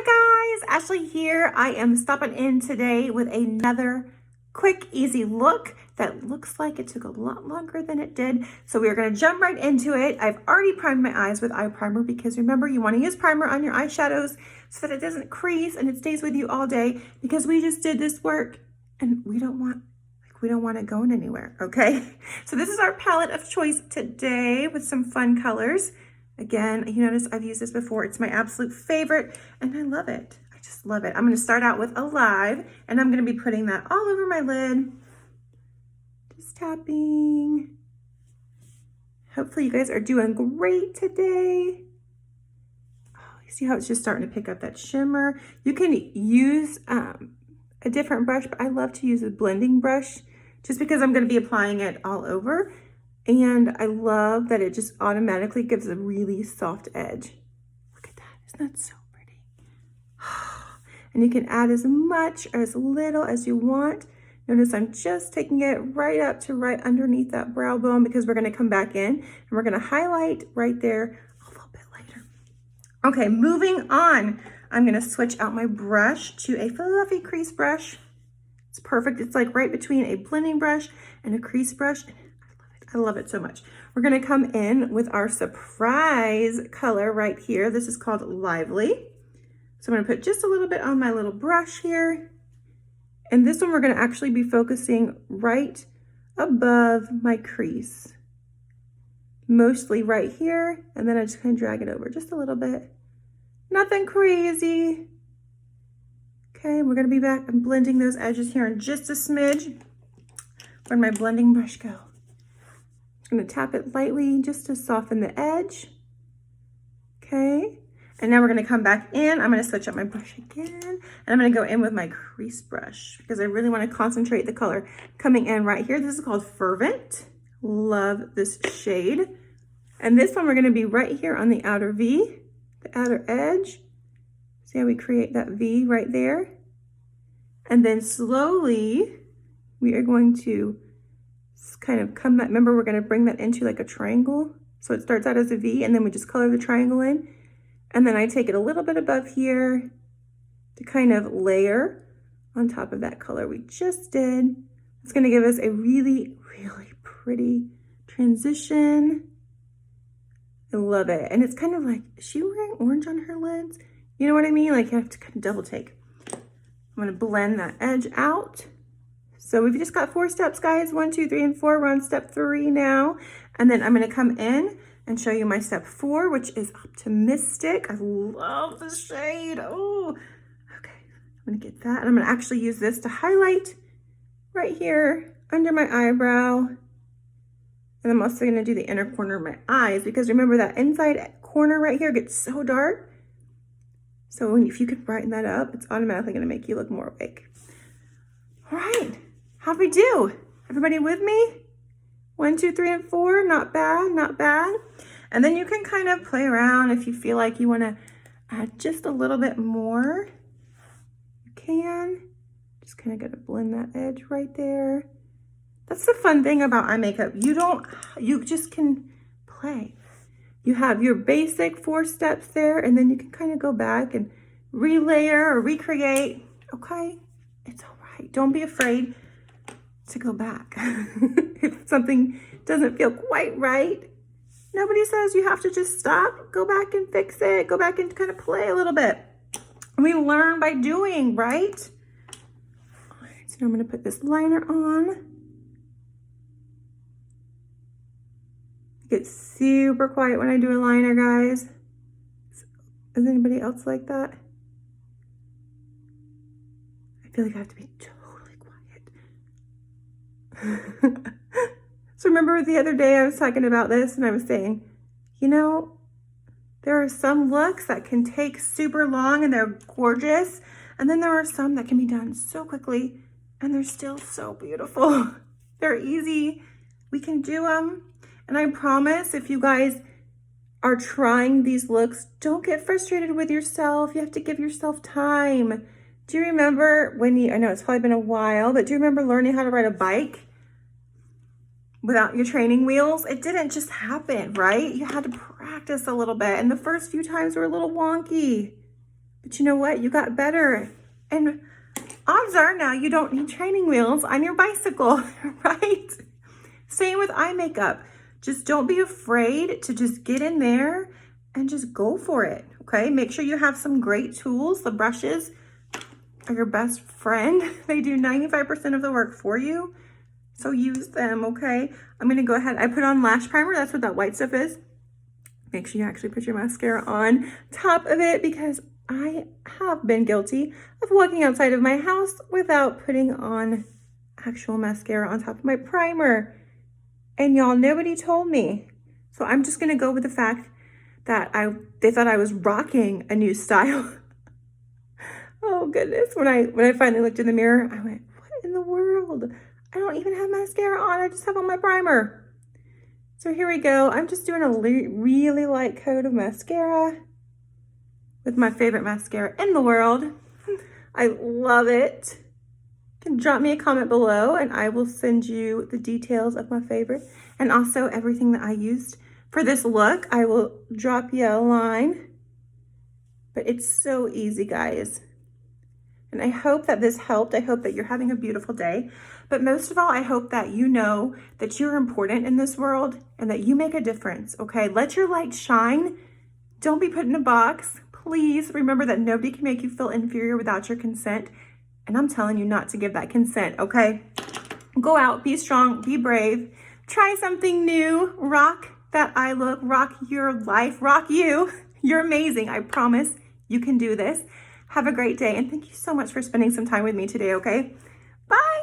Hi guys, Ashley here. I am stopping in today with another quick, easy look that looks like it took a lot longer than it did. So we are going to jump right into it. I've already primed my eyes with eye primer because remember, you want to use primer on your eyeshadows so that it doesn't crease and it stays with you all day, because we just did this work and we don't want it going anywhere, okay? So this is our palette of choice today with some fun colors. Again, you notice I've used this before. It's my absolute favorite and I love it. I just love it. I'm gonna start out with Alive and I'm gonna be putting that all over my lid. Just tapping. Hopefully you guys are doing great today. Oh, you see how it's just starting to pick up that shimmer? You can use a different brush, but I love to use a blending brush just because I'm gonna be applying it all over. And I love that it just automatically gives a really soft edge. Look at that, isn't that so pretty? And you can add as much or as little as you want. Notice I'm just taking it right up to right underneath that brow bone because we're gonna come back in and we're gonna highlight right there a little bit later. Okay, moving on. I'm gonna switch out my brush to a fluffy crease brush. It's perfect, it's like right between a blending brush and a crease brush. I love it so much. We're gonna come in with our surprise color right here. This is called Lively. So I'm gonna put just a little bit on my little brush here. And this one we're gonna actually be focusing right above my crease. Mostly right here. And then I just kind of drag it over just a little bit. Nothing crazy. Okay, we're gonna be back and blending those edges here in just a smidge. Where'd my blending brush go? I'm gonna tap it lightly just to soften the edge. Okay, and now we're gonna come back in. I'm gonna switch up my brush again, and I'm gonna go in with my crease brush because I really wanna concentrate the color coming in right here. This is called Fervent. Love this shade. And this one we're gonna be right here on the outer V, the outer edge. See how we create that V right there? And then slowly, we are going to kind of come back. Remember, we're going to bring that into like a triangle. So it starts out as a V and then we just color the triangle in. And then I take it a little bit above here to kind of layer on top of that color we just did. It's going to give us a really, really pretty transition. I love it. And it's kind of like, is she wearing orange on her lids? You know what I mean? Like you have to kind of double take. I'm going to blend that edge out. So we've just got 4 steps, guys. 1, 2, 3, and 4. We're on step 3 now. And then I'm gonna come in and show you my step 4, which is Optimistic. I love this shade. Oh, okay. I'm gonna get that. And I'm gonna actually use this to highlight right here under my eyebrow. And I'm also gonna do the inner corner of my eyes because remember that inside corner right here gets so dark. So if you can brighten that up, it's automatically gonna make you look more awake. All right. How'd we do? Everybody with me? 1, 2, 3, and 4. Not bad, not bad. And then you can kind of play around if you feel like you want to add just a little bit more. You can. Just kind of got to blend that edge right there. That's the fun thing about eye makeup. You just can play. You have your basic 4 steps there, and then you can kind of go back and relayer or recreate. Okay? It's all right. Don't be afraid to go back. If something doesn't feel quite right, nobody says you have to just stop. Go back and fix it. Go back and kind of play a little bit. We learn by doing, right? All right, so now I'm going to put this liner on. Get super quiet when I do a liner, guys. Is anybody else like that? I feel like I have to be totally quiet. So remember the other day I was talking about this and I was saying, you know, there are some looks that can take super long and they're gorgeous. And then there are some that can be done so quickly and they're still so beautiful. They're easy. We can do them. And I promise if you guys are trying these looks, don't get frustrated with yourself. You have to give yourself time. Do you remember when I know it's probably been a while, but do you remember learning how to ride a bike without your training wheels? It didn't just happen, right? You had to practice a little bit. And the first few times were a little wonky. But you know what? You got better. And odds are now you don't need training wheels on your bicycle, right? Same with eye makeup. Just don't be afraid to just get in there and just go for it, okay? Make sure you have some great tools. The brushes are your best friend. They do 95% of the work for you. So use them, okay? I'm gonna go ahead. I put on lash primer. That's what that white stuff is. Make sure you actually put your mascara on top of it because I have been guilty of walking outside of my house without putting on actual mascara on top of my primer. And y'all, nobody told me. So I'm just gonna go with the fact that they thought I was rocking a new style. Oh goodness, when I finally looked in the mirror, I went, what in the world? I don't even have mascara on, I just have on my primer. So here we go. I'm just doing a really light coat of mascara with my favorite mascara in the world. I love it. You can drop me a comment below and I will send you the details of my favorite and also everything that I used for this look. I will drop you a line, but it's so easy, guys. And I hope that this helped. I hope that you're having a beautiful day. But most of all, I hope that you know that you're important in this world and that you make a difference, okay? Let your light shine. Don't be put in a box. Please remember that nobody can make you feel inferior without your consent. And I'm telling you not to give that consent, okay? Go out, be strong, be brave. Try something new. Rock that eye look, rock your life, rock you. You're amazing, I promise you can do this. Have a great day, and thank you so much for spending some time with me today, okay? Bye.